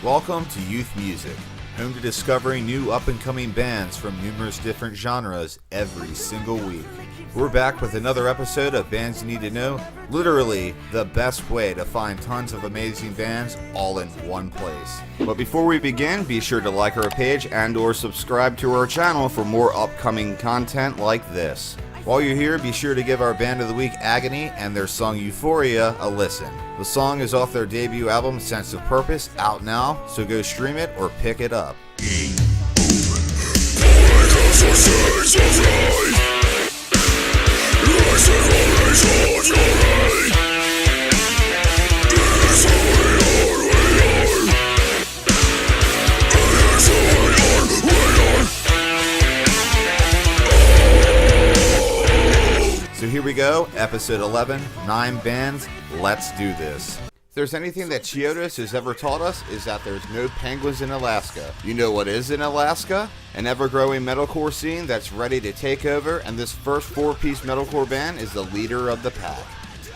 Welcome to Youth Music, home to discovering new up-and-coming bands from numerous different genres every single week. We're back with another episode of Bands You Need to Know, literally the best way to find tons of amazing bands all in one place. But before we begin, be sure to like our page and or subscribe to our channel for more upcoming content like this. While you're here, be sure to give our Band of the Week Agony and their song Euphoria a listen. The song is off their debut album Sense of Purpose, out now, so go stream it or pick it up. So here we go, episode 11, 9 bands, let's do this. If there's anything that Chiodos has ever taught us, is that there's no penguins in Alaska. You know what is in Alaska? An ever-growing metalcore scene that's ready to take over, and this first 4-piece metalcore band is the leader of the pack.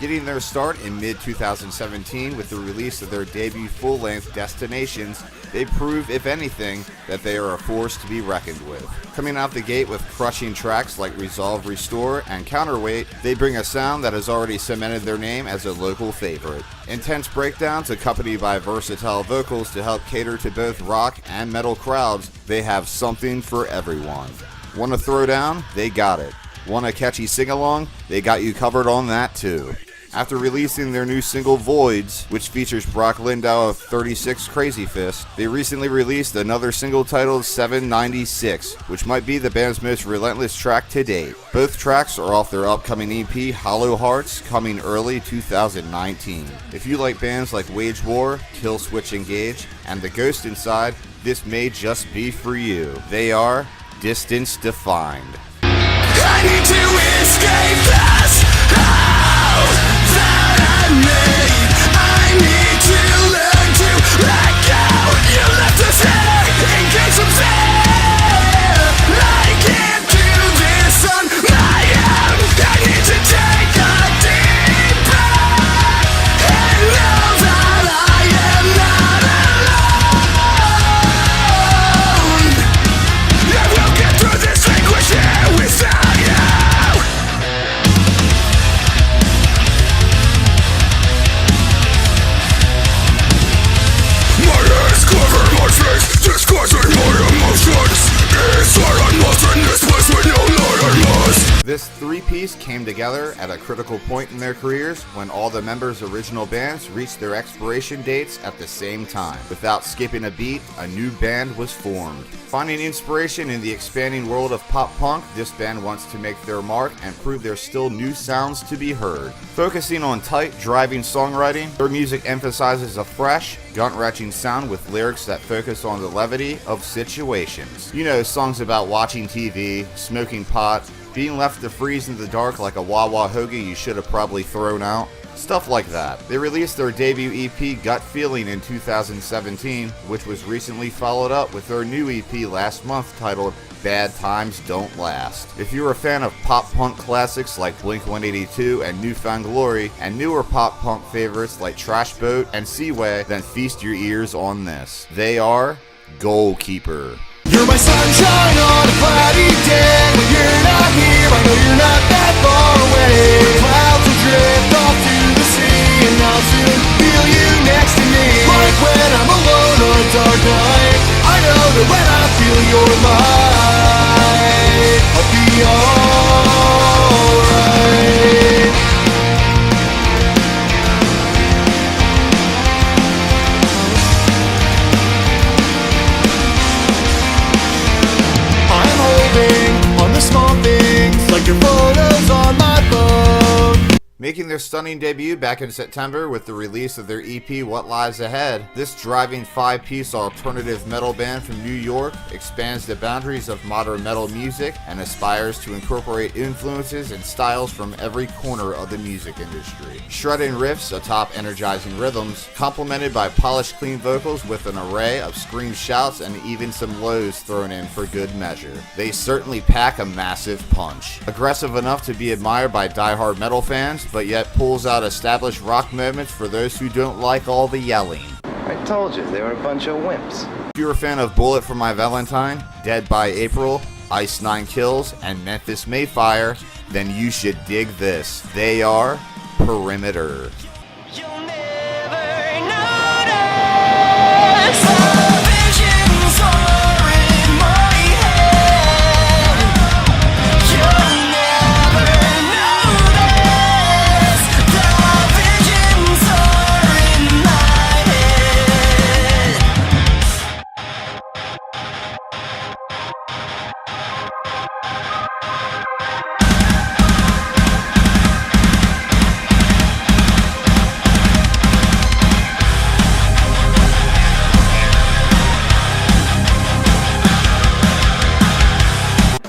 Getting their start in mid-2017 with the release of their debut full-length Destinations, they prove, if anything, that they are a force to be reckoned with. Coming out the gate with crushing tracks like Resolve Restore and Counterweight, they bring a sound that has already cemented their name as a local favorite. Intense breakdowns accompanied by versatile vocals to help cater to both rock and metal crowds, they have something for everyone. Want to throw down? They got it. Want a catchy sing-along? They got you covered on that too. After releasing their new single Voids, which features Brock Lindau of 36 Crazy Fist, they recently released another single titled 796, which might be the band's most relentless track to date. Both tracks are off their upcoming EP Hollow Hearts, coming early 2019. If you like bands like Wage War, Kill Switch Engage, and The Ghost Inside, this may just be for you. They are Distance Defined. I need to escape this house that I made. I need to learn to let go. You left us here in case I'm there. I can't do this on my own. I need to take a deep breath and know that I am not alone. I will get through this anguish here without you. Discussing my emotions. Inside I'm lost in this place with no light. This 3-piece came together at a critical point in their careers when all the members' original bands reached their expiration dates at the same time. Without skipping a beat, a new band was formed. Finding inspiration in the expanding world of pop punk, this band wants to make their mark and prove there's still new sounds to be heard. Focusing on tight, driving songwriting, their music emphasizes a fresh, gut-wrenching sound with lyrics that focus on the levity of situations. You know, songs about watching TV, smoking pot, being left to freeze in the dark like a Wawa hoagie you should have probably thrown out. Stuff like that. They released their debut EP Gut Feeling in 2017, which was recently followed up with their new EP last month titled Bad Times Don't Last. If you're a fan of pop punk classics like Blink-182 and Newfound Glory, and newer pop punk favorites like Trash Boat and Seaway, then feast your ears on this. They are Goalkeeper. You're my sunshine on a cloudy day. When you're not here, I know you're not that far away. Clouds will drift off to the sea, and I'll soon feel you next to me. Like when I'm alone on a dark night, I know that when I feel your light, I'll be alright. On the small things, like your photos on my phone. Making their stunning debut back in September with the release of their EP What Lies Ahead, this driving 5-piece alternative metal band from New York expands the boundaries of modern metal music and aspires to incorporate influences and styles from every corner of the music industry. Shredding riffs atop energizing rhythms, complemented by polished clean vocals with an array of scream shouts and even some lows thrown in for good measure. They certainly pack a massive punch. Aggressive enough to be admired by die-hard metal fans, but yet pulls out established rock moments for those who don't like all the yelling. I told you, they were a bunch of wimps. If you're a fan of Bullet for My Valentine, Dead by April, Ice 9 Kills, and Memphis Mayfire, then you should dig this. They are Perimeter. You'll never notice the visions are in my head. You'll never notice the visions are in my head.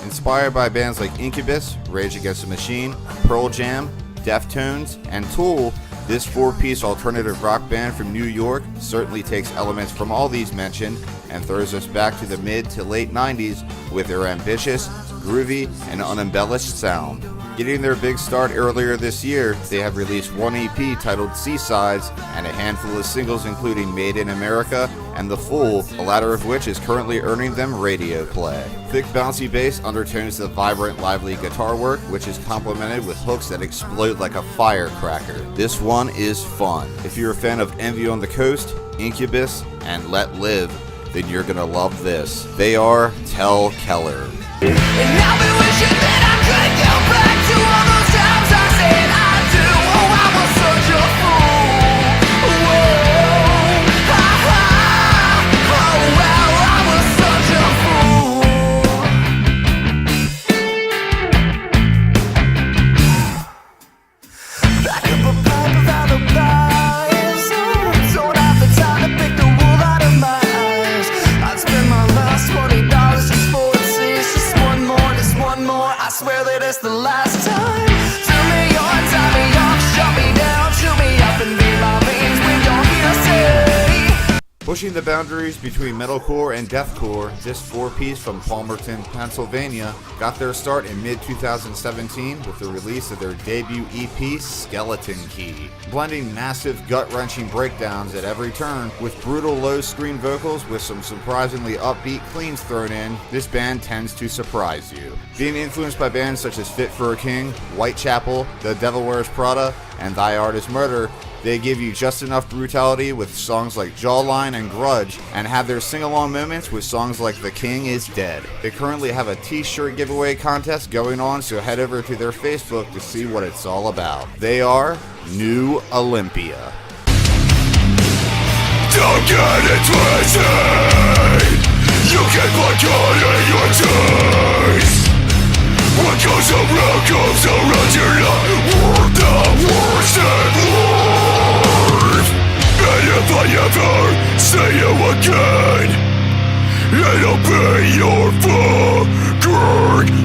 Inspired by bands like Incubus, Rage Against the Machine, Pearl Jam, Deftones, and Tool, this four-piece alternative rock band from New York certainly takes elements from all these mentioned and throws us back to the mid to late 90s with their ambitious, groovy, and unembellished sound. Getting their big start earlier this year, they have released one EP titled Seasides and a handful of singles including Made in America and The Fool, the latter of which is currently earning them radio play. Thick bouncy bass undertones the vibrant lively guitar work, which is complemented with hooks that explode like a firecracker. This one is fun. If you're a fan of Envy on the Coast, Incubus, and Let Live, then you're gonna love this. They are Tell Keller. And I've been wishing that I could go back to all those times I said I do. Oh, I was such a fool. Whoa, ha ha. Oh, well, I was such a fool. Back up a pipe without a bias. Don't have the time to pick the wool out of my eyes. I'd spend my last $20 just for a taste. Just one more, I swear that it's the last time. Turn me on, tie me off, shut me down, chew me up and be my veins when you're hearsay. Pushing the boundaries between metalcore and deathcore, this four-piece from Palmerton, Pennsylvania, got their start in mid-2017 with the release of their debut EP, Skeleton Key. Blending massive, gut-wrenching breakdowns at every turn with brutal low-screen vocals with some surprisingly upbeat cleans thrown in, this band tends to surprise you. Being influenced by bands such as Fit for a King, Whitechapel, The Devil Wears Prada, and Thy Art Is Murder, they give you just enough brutality with songs like Jawline and Grudge, and have their sing-along moments with songs like The King Is Dead. They currently have a t-shirt giveaway contest going on, so head over to their Facebook to see what it's all about. They are New Olympia. Don't get it twisted. You get what caught in your taste. What goes around comes around. You're not worth the worst and worst. And if I ever see you again, it'll be your fucking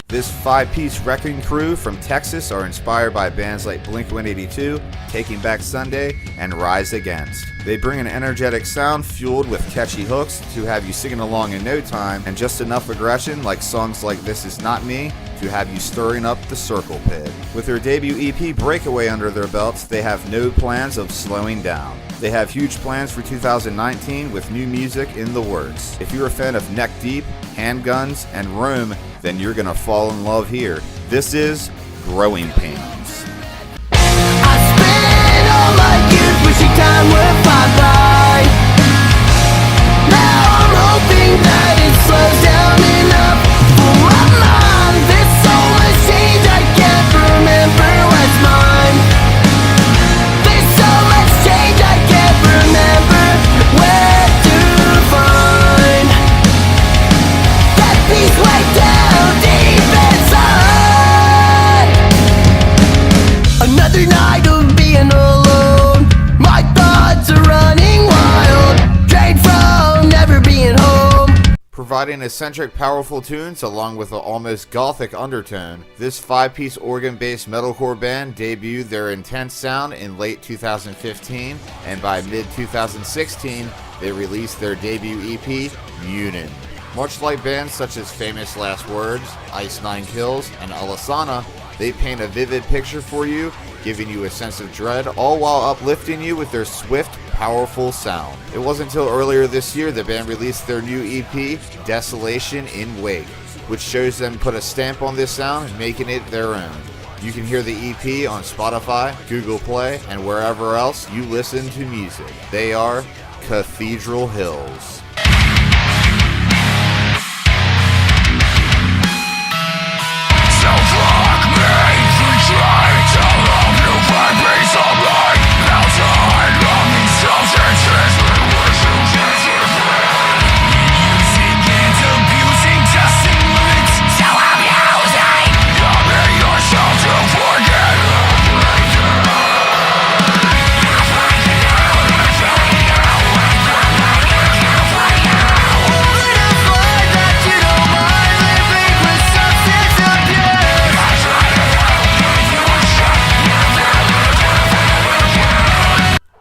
This five-piece wrecking crew from Texas are inspired by bands like Blink-182, Taking Back Sunday, and Rise Against. They bring an energetic sound fueled with catchy hooks to have you singing along in no time, and just enough aggression like songs like This Is Not Me to have you stirring up the circle pit. With their debut EP Breakaway under their belts, they have no plans of slowing down. They have huge plans for 2019 with new music in the works. If you're a fan of Neck Deep, Handguns, and Rome, then you're gonna fall in love here. This is Growing Pains. I spent all my years wishing time would fly by. Now I'm hoping that it slows down enough for my mind. There's so much change I can't remember what's mine. There's so much change I can't remember where to find. That peace way down deep inside. Another night of being alone. My thoughts Providing eccentric, powerful tunes along with an almost gothic undertone, this 5-piece organ-based metalcore band debuted their intense sound in late 2015, and by mid-2016, they released their debut EP, Munin. Much like bands such as Famous Last Words, Ice Nine Kills, and Alasana, they paint a vivid picture for you, giving you a sense of dread, all while uplifting you with their swift, powerful sound. It wasn't until earlier this year the band released their new EP, Desolation in Wake, which shows them put a stamp on this sound, making it their own. You can hear the EP on Spotify, Google Play, and wherever else you listen to music. They are Cathedral Hills.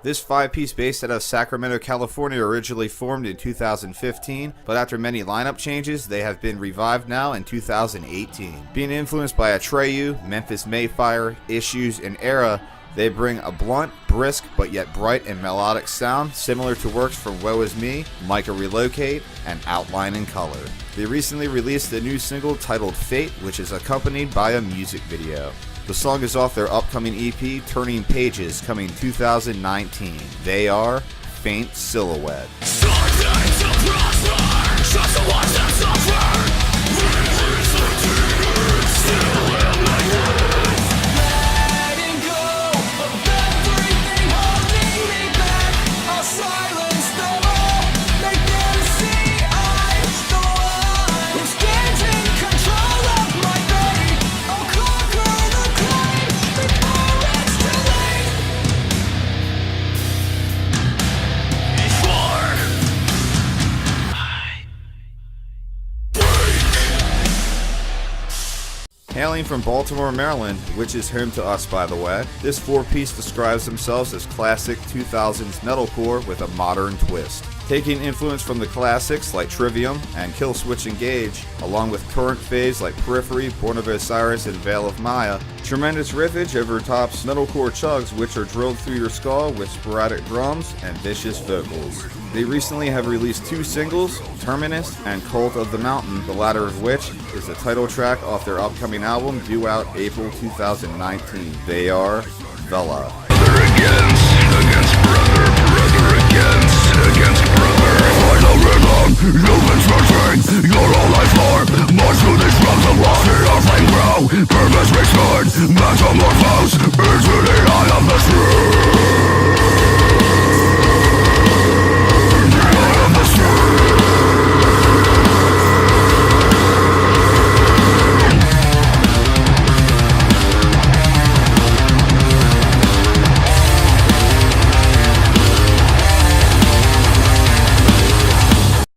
This 5-piece based out of Sacramento, California originally formed in 2015, but after many lineup changes, they have been revived now in 2018. Being influenced by Atreyu, Memphis Mayfire, Issues, and Era, they bring a blunt, brisk, but yet bright and melodic sound similar to works from Woe Is Me, Micah Relocate, and Outline in Color. They recently released a new single titled Fate, which is accompanied by a music video. The song is off their upcoming EP, Turning Pages, coming 2019. They are Faint Silhouette. Hailing from Baltimore, Maryland, which is home to us by the way, this 4-piece describes themselves as classic 2000s metalcore with a modern twist. Taking influence from the classics like Trivium and Killswitch Engage, along with current faves like Periphery, Born of Osiris, and Veil of Maya, tremendous riffage overtops metalcore chugs which are drilled through your skull with sporadic drums and vicious vocals. They recently have released 2 singles, Terminus and Cult of the Mountain, the latter of which is the title track off their upcoming album due out April 2019. They are VELA. Against brother, final rhythm, humans routine, you're all I for, march through these realms of lost in our flame grow, purpose restored, metamorphose, into the eye of the street.